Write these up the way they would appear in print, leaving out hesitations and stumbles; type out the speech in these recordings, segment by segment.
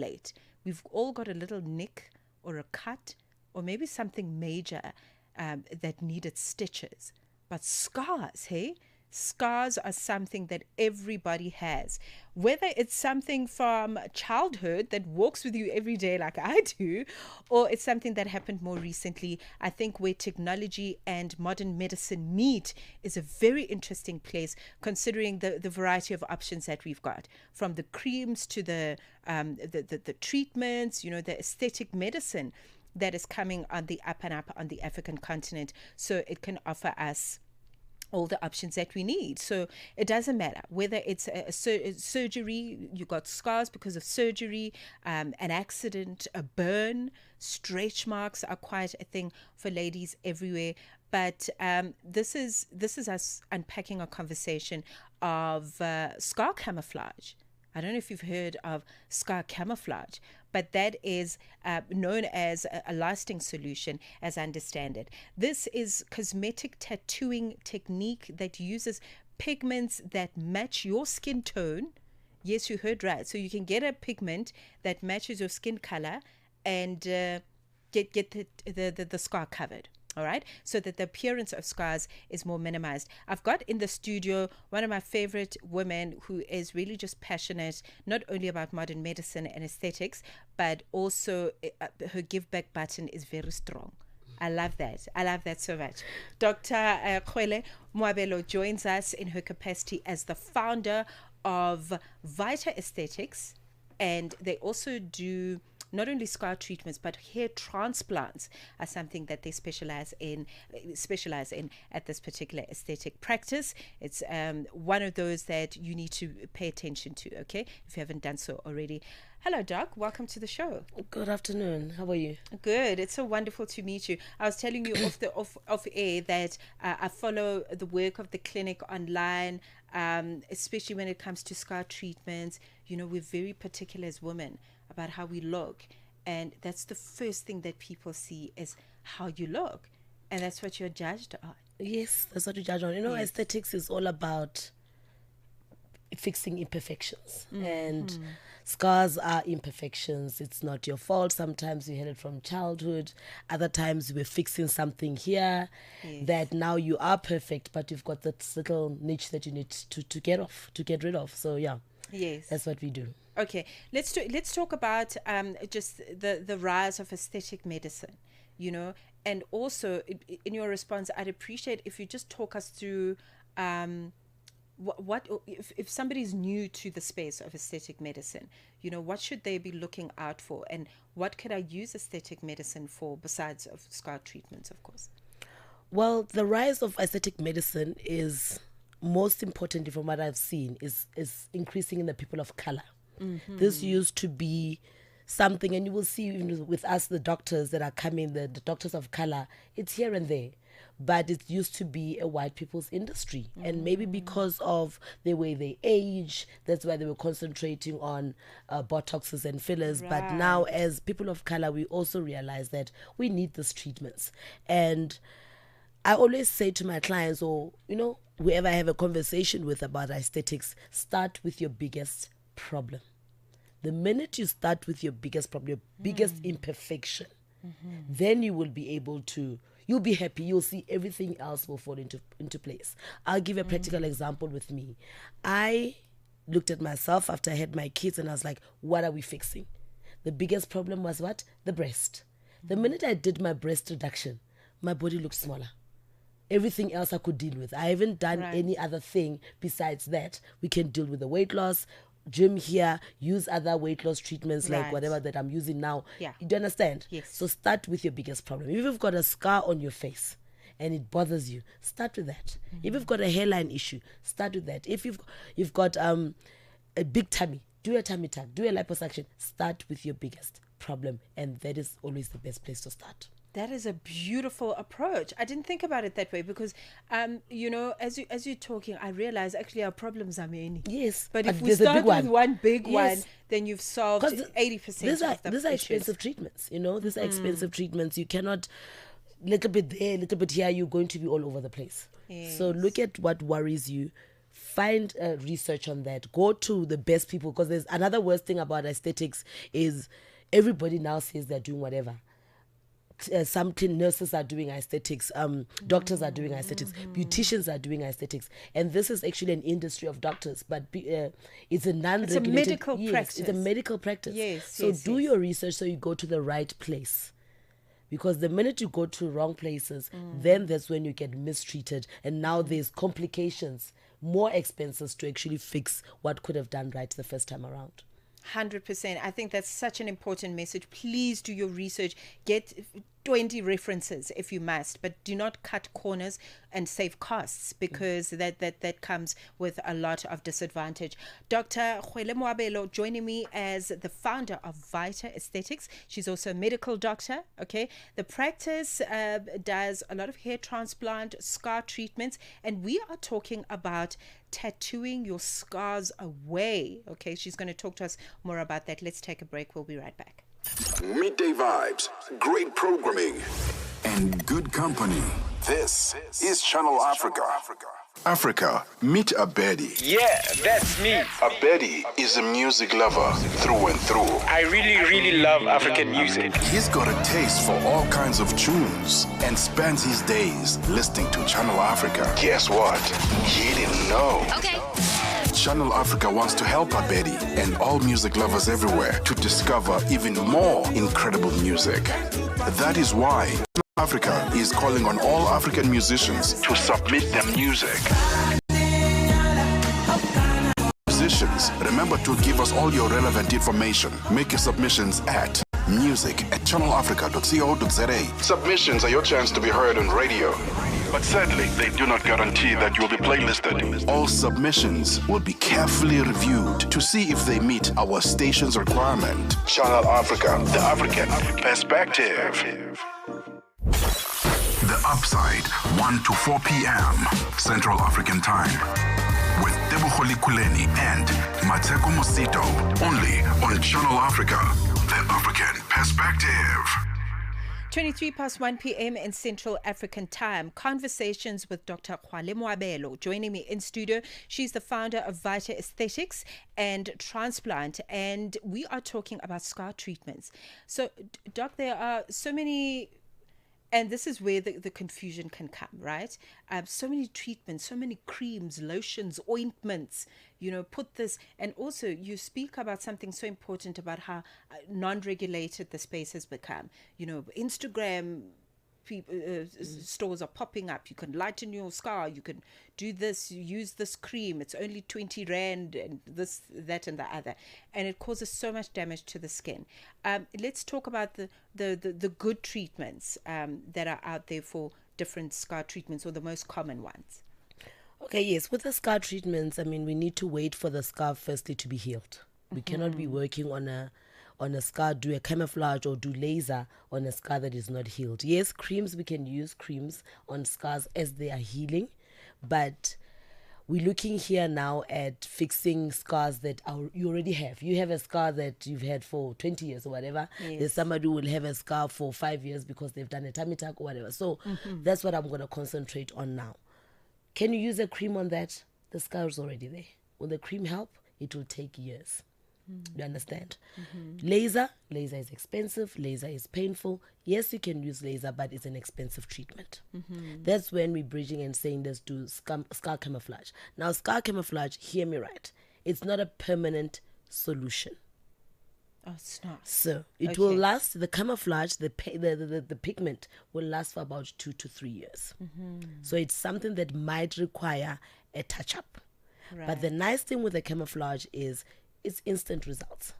late. We've all got a little nick or a cut or maybe something major that needed stitches. But scars, hey? Scars are something that everybody has. Whether it's something from childhood that walks with you every day like I do, or it's something that happened more recently, I think where technology and modern medicine meet is a very interesting place, considering the variety of options that we've got, from the creams to the treatments, the aesthetic medicine that is coming on the up and up on the African continent. So it can offer us all the options that we need. So it doesn't matter whether it's a surgery, you got scars because of surgery, an accident, a burn, stretch marks are quite a thing for ladies everywhere. But this is us unpacking a conversation of scar camouflage. I don't know if you've heard of scar camouflage, but that is known as a lasting solution, as I understand it. This is cosmetic tattooing technique that uses pigments that match your skin tone. Yes, you heard right. So you can get a pigment that matches your skin color and get the scar covered. All right, so that the appearance of scars is more minimized. I've got in the studio one of my favorite women who is really just passionate, not only about modern medicine and aesthetics, but also her give back button is very strong. I love that. I love that so much. Dr. Kgoale Moabelo joins us in her capacity as the founder of Vyta Aesthetics, and they also do not only scar treatments, but hair transplants are something that they specialize in at this particular aesthetic practice. It's one of those that you need to pay attention to, okay, if you haven't done so already. Hello, Doc. Welcome to the show. Good afternoon. How are you? Good. It's so wonderful to meet you. I was telling you off air that I follow the work of the clinic online, especially when it comes to scar treatments. We're very particular as women about how we look, and that's the first thing that people see is how you look, and that's what you're judged on. Yes, that's what you judge on. Yes. Aesthetics is all about fixing imperfections, and scars are imperfections. It's not your fault. Sometimes you had it from childhood, other times we're fixing something here that now you are perfect, but you've got that little niche that you need to get rid of. So yeah, yes, that's what we do. Okay, let's talk about just the rise of aesthetic medicine, and also in your response, I'd appreciate if you just talk us through what if somebody's new to the space of aesthetic medicine, what should they be looking out for, and what could I use aesthetic medicine for besides of scar treatments, of course? Well, the rise of aesthetic medicine is most importantly, from what I've seen, is increasing in the people of color. Mm-hmm. This used to be something, and you will see even with us, the doctors that are coming, the doctors of color, it's here and there. But it used to be a white people's industry. Mm-hmm. And maybe because of the way they age, that's why they were concentrating on Botoxes and fillers. Right. But now as people of color, we also realize that we need these treatments. And I always say to my clients, or, whoever I have a conversation with about aesthetics, start with your biggest problem. The minute you start with your biggest problem, your biggest imperfection, then you will be able to, you'll be happy, you'll see everything else will fall into place. I'll give a practical example with me. I looked at myself after I had my kids and I was like, what are we fixing? The biggest problem was what? The breast. The minute I did my breast reduction, my body looked smaller. Everything else I could deal with. I haven't done any other thing besides that. We can deal with the weight loss, gym here, use other weight loss treatments like whatever that I'm using now. Yeah. You do understand? Yes. So start with your biggest problem. If you've got a scar on your face and it bothers you, start with that. If you've got a hairline issue, start with that. If you've got a big tummy, do a tummy tuck, do a liposuction. Start with your biggest problem, and that is always the best place to start. That is a beautiful approach. I didn't think about it that way because, as you're talking, I realize actually our problems are many. Yes. But if we start with one big one, then you've solved 80% of the These are expensive treatments, These are expensive treatments. You cannot, little bit there, little bit here, you're going to be all over the place. Yes. So look at what worries you. find research on that. Go to the best people, because there's another worst thing about aesthetics is everybody now says they're doing whatever. Some nurses are doing aesthetics, doctors are doing aesthetics, beauticians are doing aesthetics, and this is actually an industry of doctors, but it's a non-regulated. It's a medical practice. It's a medical practice. Yes. So do your research so you go to the right place. Because the minute you go to wrong places, then that's when you get mistreated, and now there's complications, more expenses to actually fix what could have done right the first time around. 100%. I think that's such an important message. Please do your research. Get 20 references if you must, but do not cut corners and save costs, because that comes with a lot of disadvantage. Dr. Kgoale Moabelo joining me as the founder of Vyta Aesthetics. She's also a medical doctor. Okay, the practice does a lot of hair transplant, scar treatments, and we are talking about tattooing your scars away. Okay, she's going to talk to us more about that. Let's take a break. We'll be right back. Midday vibes, great programming, and good company. This is Channel Africa. Africa, meet Abedi. Yeah, that's me. Abedi is a music lover through and through. I really love African music. He's got a taste for all kinds of tunes and spends his days listening to Channel Africa. Guess what? He didn't know. Okay. Channel Africa wants to help Abedi and all music lovers everywhere to discover even more incredible music. That is why Channel Africa is calling on all African musicians to submit their music. Musicians, remember to give us all your relevant information. Make your submissions at music@channelafrica.co.za. Submissions are your chance to be heard on radio. But sadly, they do not guarantee that you will be playlisted. All submissions will be carefully reviewed to see if they meet our station's requirement. Channel Africa, the African perspective. The Upside, 1 to 4 p.m. Central African Time. With Dr Kgoale and Mmatsheko Mosito. Only on Channel Africa, the African perspective. 23 past 1 p.m. in Central African Time. Conversations with Dr. Kgoale Moabelo. Joining me in studio, she's the founder of Vyta Aesthetics and Transplant, and we are talking about scar treatments. So, Doc, there are so many, and this is where the confusion can come, right? So many treatments, so many creams, lotions, ointments, put this. And also you speak about something so important about how non-regulated the space has become. Instagram stores are popping up. You can lighten your scar. You can do this, use this cream. It's only 20 Rand and this, that, and the other. And it causes so much damage to the skin. Let's talk about the good treatments that are out there for different scar treatments, or the most common ones. Okay, yes. With the scar treatments, we need to wait for the scar firstly to be healed. We cannot be working on a scar, do a camouflage or do laser on a scar that is not healed. Yes, creams, we can use creams on scars as they are healing, but we're looking here now at fixing scars that you already have. You have a scar that you've had for 20 years or whatever. Yes. There's somebody who will have a scar for 5 years because they've done a tummy tuck or whatever. So that's what I'm going to concentrate on now. Can you use a cream on that? The scar is already there. Will the cream help? It will take years. You understand? Laser is expensive. Laser is painful. Yes, you can use laser, but it's an expensive treatment. That's when we're bridging and saying let's do scar camouflage. Now, scar camouflage, hear me right, it's not a permanent solution. Oh, it's not. So it will last. The camouflage, the pigment will last for about 2 to 3 years. So it's something that might require a touch-up. Right. But the nice thing with the camouflage is it's instant results.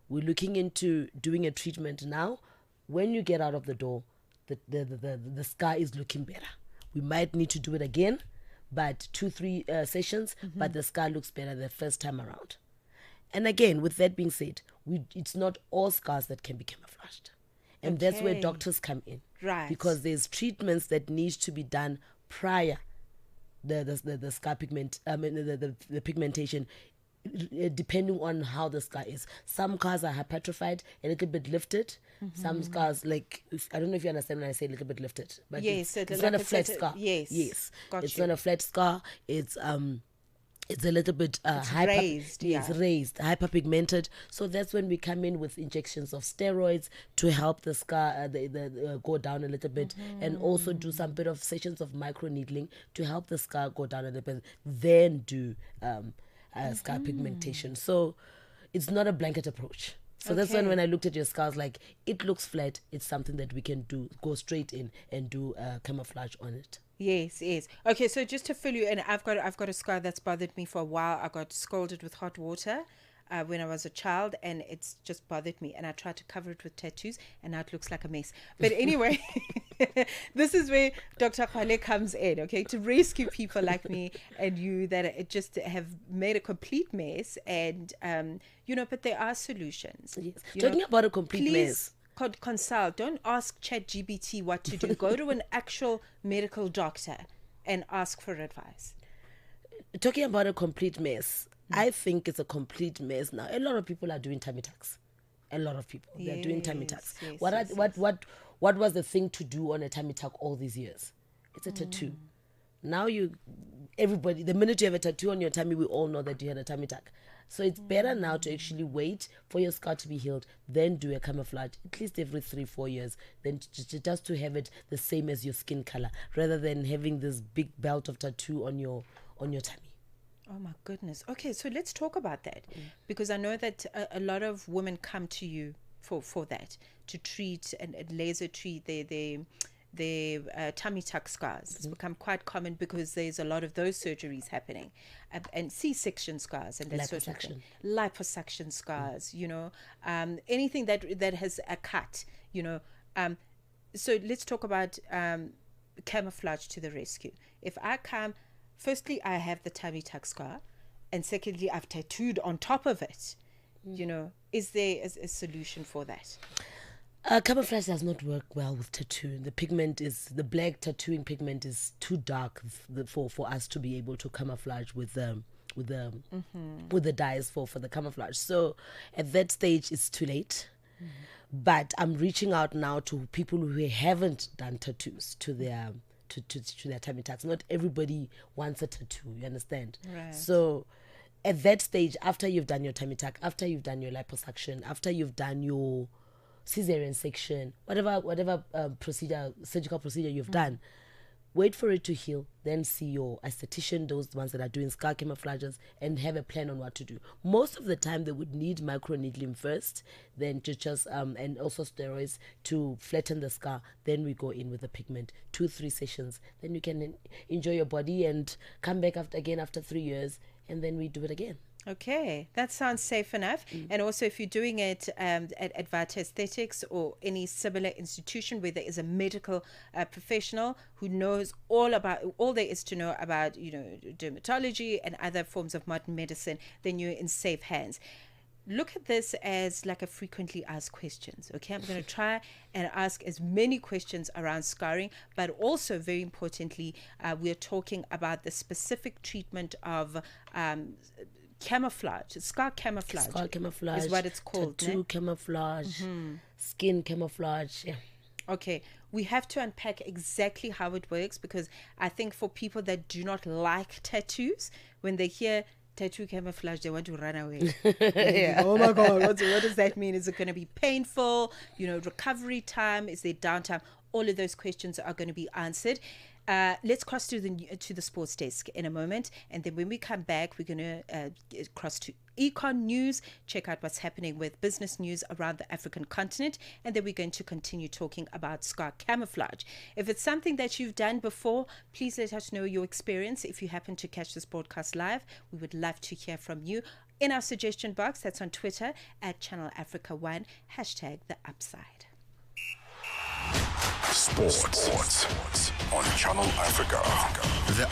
We're looking into doing a treatment now. When you get out of the door, the scar is looking better. We might need to do it again, but 2-3 sessions, but the scar looks better the first time around. And again, with that being said, it's not all scars that can be camouflaged. And that's where doctors come in. Right. Because there's treatments that need to be done prior the scar pigment, the pigmentation, depending on how the scar is. Some scars are hypertrophied, a little bit lifted. Some scars, like, I don't know if you understand when I say a little bit lifted, but yes, it's not a flat scar. Yes. It's not a flat scar. It's it's a little bit raised, raised, hyperpigmented. So that's when we come in with injections of steroids to help the scar go down a little bit, and also do some bit of sessions of micro needling to help the scar go down a little bit. Then do scar pigmentation. So it's not a blanket approach. So that's when I looked at your scars, like, it looks flat. It's something that we can go straight in and do camouflage on it. Yes. Okay, so just to fill you in, I've got a scar that's bothered me for a while. I got scalded with hot water when I was a child, and it's just bothered me. And I tried to cover it with tattoos, and now it looks like a mess. But anyway, this is where Dr. Kgoale comes in, okay, to rescue people like me and you that just have made a complete mess. And but there are solutions. Yes. Talking about a complete mess. Consult. Don't ask ChatGPT what to do. Go to an actual medical doctor and ask for advice. Talking about a complete mess, I think it's a complete mess now. A lot of people are doing tummy tucks. A lot of people they're doing tummy tucks. What was the thing to do on a tummy tuck all these years? It's a tattoo. Now everybody, the minute you have a tattoo on your tummy, we all know that you had a tummy tuck. So it's better now to actually wait for your scar to be healed, then do a camouflage at least every 3-4 years, then just to have it the same as your skin color, rather than having this big belt of tattoo on your tummy. Oh my goodness. Okay, so let's talk about that, because I know that a lot of women come to you for that, to treat and laser treat their tummy tuck scars. It's become quite common because there's a lot of those surgeries happening, and C-section scars and that sort of thing. Liposuction scars, anything that has a cut, so let's talk about camouflage to the rescue. If I come, firstly, I have the tummy tuck scar, and secondly, I've tattooed on top of it. Is there a solution for that? Camouflage does not work well with tattoo. The black tattooing pigment is too dark for us to be able to camouflage with the dyes for the camouflage. So at that stage, it's too late. But I'm reaching out now to people who haven't done tattoos to their tummy tucks. Not everybody wants a tattoo, you understand? Right. So at that stage, after you've done your tummy tuck, after you've done your liposuction, after you've done your cesarean section, whatever surgical procedure you've done, wait for it to heal, then see your esthetician, those ones that are doing scar camouflages, and have a plan on what to do. Most of the time they would need microneedling first, then just and also steroids to flatten the scar, then we go in with the pigment, 2-3 sessions, then you can enjoy your body and come back after 3 years, and then we do it again. Okay, that sounds safe enough. And also, if you're doing it at Vyta Aesthetics or any similar institution where there is a medical professional who knows all there is to know about, dermatology and other forms of modern medicine, then you're in safe hands. Look at this as like a frequently asked questions. Okay, I'm going to try and ask as many questions around scarring, but also very importantly, we're talking about the specific treatment of camouflage, scar camouflage is what it's called. Tattoo camouflage, skin camouflage. Yeah. Okay, we have to unpack exactly how it works, because I think for people that do not like tattoos, when they hear tattoo camouflage, they want to run away. Yeah. Oh my God, what does that mean? Is it going to be painful? Recovery time? Is there downtime? All of those questions are going to be answered. Let's cross to the sports desk in a moment, and then when we come back, we're going to cross to Econ News, check out what's happening with business news around the African continent, and then we're going to continue talking about scar camouflage. If it's something that you've done before, please let us know your experience. If you happen to catch this broadcast live, we would love to hear from you in our suggestion box. That's on Twitter at Channel Africa 1, #TheUpside. Sports on Channel Africa. The